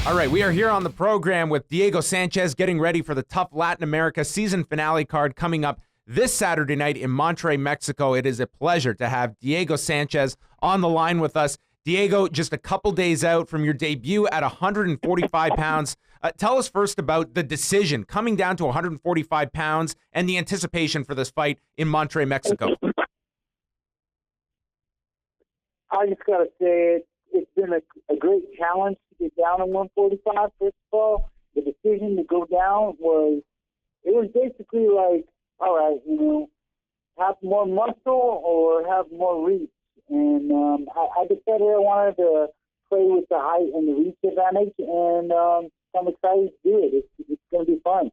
All right, we are here on the program with Diego Sanchez getting ready for the Tough Latin America season finale card coming up this Saturday night in Monterrey, Mexico. It is a pleasure to have Diego Sanchez on the line with us. Diego, just a couple days out from your debut at 145 pounds. Tell us first about the decision coming down to 145 pounds and the anticipation for this fight in Monterrey, Mexico. I just got to say it's been a great challenge to get down to 145. First of all, the decision to go down was basically like, all right, have more muscle or have more reach. And I decided I wanted to play with the height and the reach advantage, and I'm excited to do it. It's going to be fun.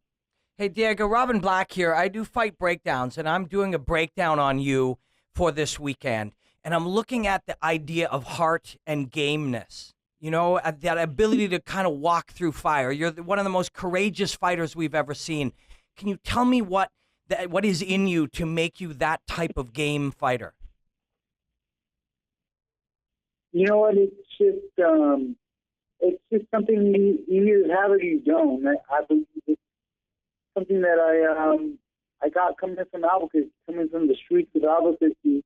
Hey, Diego, Robin Black here. I do fight breakdowns, and I'm doing a breakdown on you for this weekend. And I'm looking at the idea of heart and gameness, that ability to kind of walk through fire. You're one of the most courageous fighters we've ever seen. Can you tell me what is in you to make you that type of game fighter? You know what? It's just something you either have it or you don't. I believe it's something that I got coming from Albuquerque, coming from the streets of Albuquerque,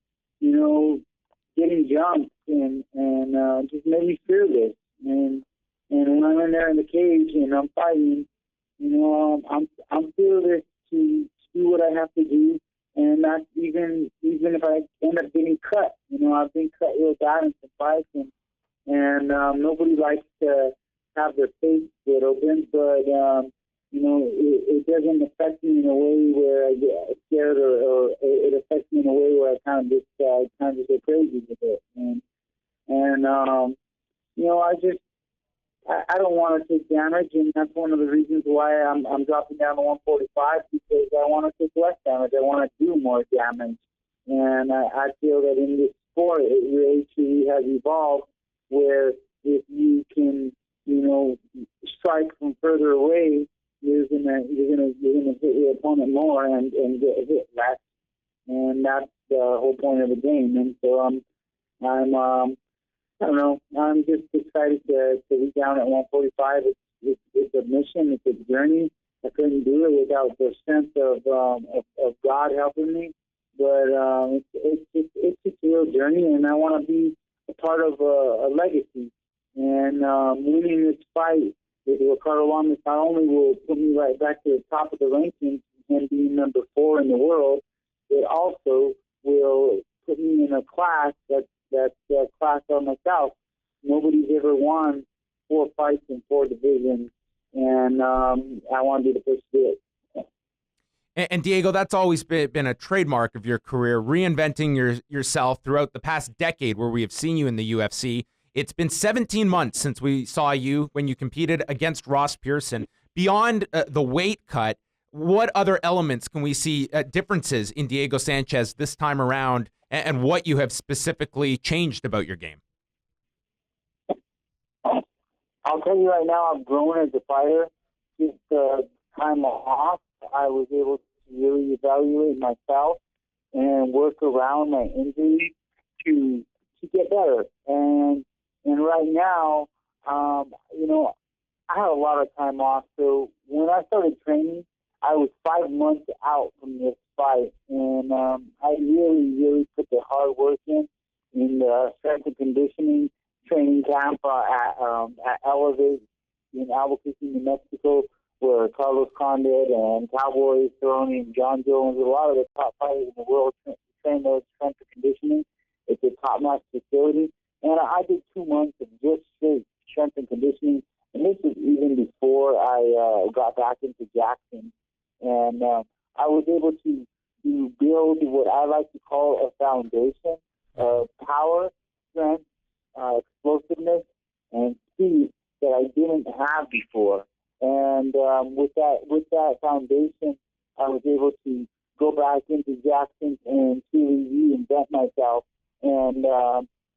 getting jumped and just made me fearless. And when I'm in there in the cage and I'm fighting, I'm fearless to do what I have to do, and not even if I end up getting cut. I've been cut real bad in some fights, and nobody likes to have their face split open, but it doesn't affect me in a way where I get scared, or it affects me in a way where I kind of just go crazy with it. I don't want to take damage, and that's one of the reasons why I'm dropping down to 145, because I want to take less damage. I want to do more damage, and I feel that in this sport, it really truly has evolved where if you can, strike from further away, you're gonna hit your opponent more and get hit less, and that's the whole point of the game. And so I don't know. I'm just excited to be down at 145. It's a mission. It's a journey. I couldn't do it without the sense of God helping me. But it's just a real journey, and I want to be a part of a legacy. And winning this fight with Ricardo Lamas not only will put me right back to the top of the rankings and being number 4 in the world, it also will put me in a class that's class on myself. Nobody's ever won 4 fights in 4 divisions, and I want to be the first to do it. And Diego, that's always been a trademark of your career, reinventing yourself throughout the past decade where we have seen you in the UFC. It's been 17 months since we saw you when you competed against Ross Pearson. Beyond the weight cut, what other elements can we see differences in Diego Sanchez this time around, and what you have specifically changed about your game? I'll tell you right now, I've grown as a fighter. Just time off, I was able to really evaluate myself and work around my injuries to get better. And right now, I have a lot of time off. So when I started training, I was 5 months out from this fight, and I really put the hard work in the strength and conditioning training camp at Elevate in Albuquerque, New Mexico, where Carlos Condit and Cowboy Cerrone and John Jones, a lot of the top fighters in the world train those strength and conditioning. It's a top-notch facility, and I did 2 months of just straight strength and conditioning, and this was even before I got back into Jackson. And I was able to build what I like to call a foundation of power, strength, explosiveness, and speed that I didn't have before. And with that foundation, I was able to go back into Jackson and truly reinvent myself. And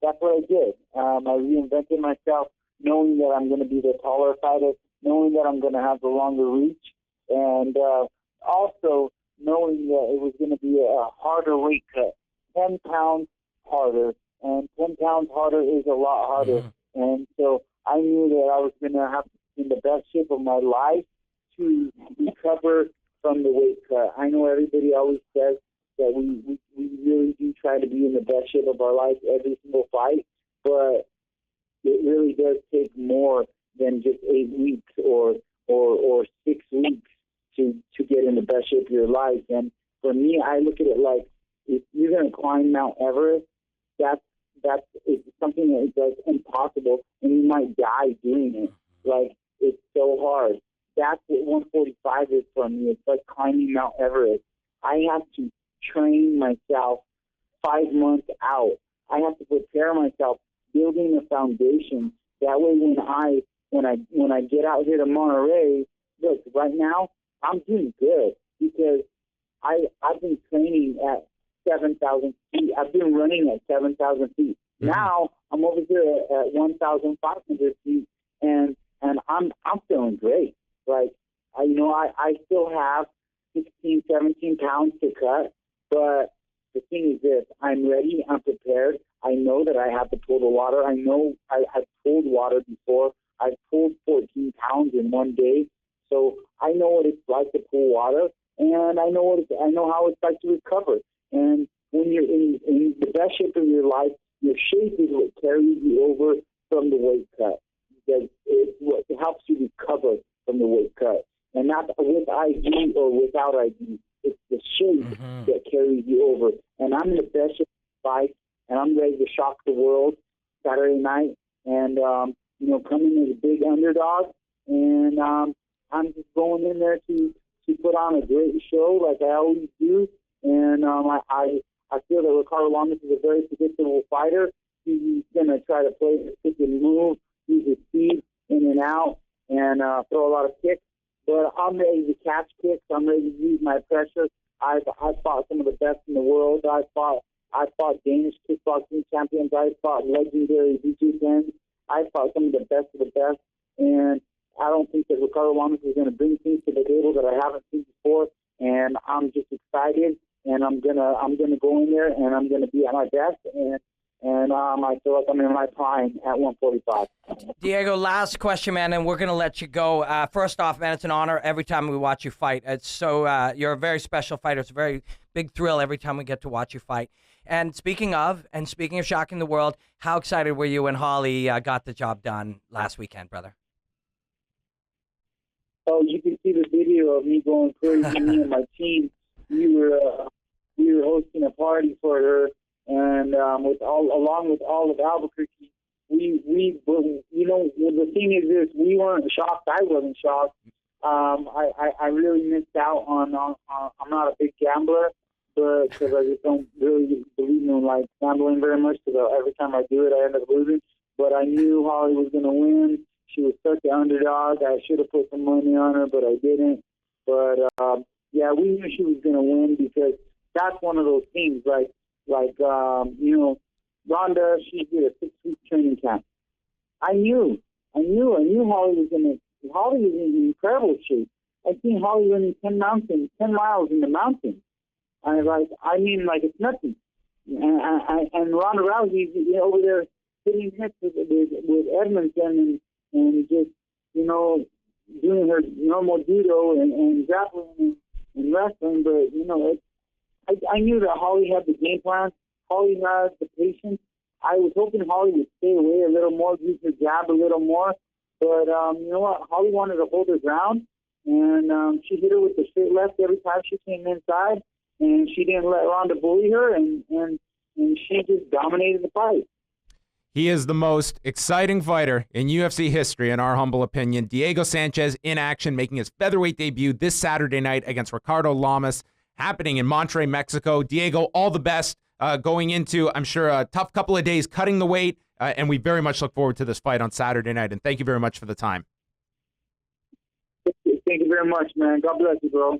that's what I did. I reinvented myself, knowing that I'm going to be the taller fighter, knowing that I'm going to have the longer reach, and also knowing that it was going to be a harder weight cut, 10 pounds harder, and 10 pounds harder is a lot harder. Mm-hmm. And so I knew that I was going to have to in the best shape of my life to recover from the weight cut. I know everybody always says that we really do try to be in the best shape of our life every single fight, but it really does take more than just 8 weeks or 6 weeks to get in the best shape of your life. And for me, I look at it like, if you're going to climb Mount Everest, that's it's something that's impossible, and you might die doing it. Like, it's so hard. That's what 145 is for me. It's like climbing Mount Everest. I have to train myself 5 months out. I have to prepare myself, building a foundation. That way, when I get out here to Monterrey, look, right now I'm doing good because I've been training at 7,000 feet. I've been running at 7,000 feet. Mm-hmm. Now I'm over here at 1,500 feet, and I'm feeling great. Like, I still have 16, 17 pounds to cut, but the thing is this: I'm ready. I'm prepared. I know that I have to pull the water. I know I've pulled water before. I've pulled 14 pounds in one day, so I know what it's like to pull water, and I know how it's like to recover. And when you're in the best shape of your life, your shape is what carries you over from the weight cut. Because it's what helps you recover from the weight cut. And not with ID or without ID. It's the shape that carries you over. And I'm in the best shape of my life, and I'm ready to shock the world Saturday night. And, coming as a big underdog. And I'm just going in there to put on a great show like I always do. And I feel that Ricardo Lamas is a very predictable fighter. He's going to try to play the kick and move, use his speed in and out, and throw a lot of kicks. But I'm ready to catch kicks. I'm ready to use my pressure. I've fought some of the best in the world. I fought Danish kickboxing champions. I fought legendary VJ10s. I fought some of the best of the best. And I don't think that Ricardo Lamas is going to bring things to the table that I haven't seen before. And I'm just excited. And I'm gonna go in there, and I'm gonna be at my best, and I feel like I'm in my prime at 145. Diego, last question, man, and we're gonna let you go. First off, man, it's an honor every time we watch you fight. It's so you're a very special fighter. It's a very big thrill every time we get to watch you fight. And speaking of shocking the world, how excited were you when Holly got the job done last weekend, brother? Oh, you can see the video of me going crazy. Me and my team. We were hosting a party for her, and along with all of Albuquerque. The thing is this: we weren't shocked. I wasn't shocked. I really missed out on. I'm not a big gambler, but because I just don't really believe in like gambling very much. Because every time I do it, I end up losing. But I knew Holly was going to win. She was such an underdog. I should have put some money on her, but I didn't. But yeah, we knew she was going to win because that's one of those things. Like Rhonda, she did a 6-week training camp. I knew Holly was in incredible shape. I seen Holly running 10 miles in the mountains. It's nothing. And Ronda Rousey over there hitting hits with Edmondson and just, doing her normal judo and grappling and wrestling. But, I knew that Holly had the game plan. Holly has the patience. I was hoping Holly would stay away a little more, use her jab a little more. But you know what? Holly wanted to hold her ground, and she hit her with the straight left every time she came inside, and she didn't let Ronda bully her, and she just dominated the fight. He is the most exciting fighter in UFC history, in our humble opinion. Diego Sanchez in action, making his featherweight debut this Saturday night against Ricardo Lamas, happening in Monterrey, Mexico. Diego, all the best going into, I'm sure, a tough couple of days cutting the weight, and we very much look forward to this fight on Saturday night, and thank you very much for the time. Thank you very much, man. God bless you, bro.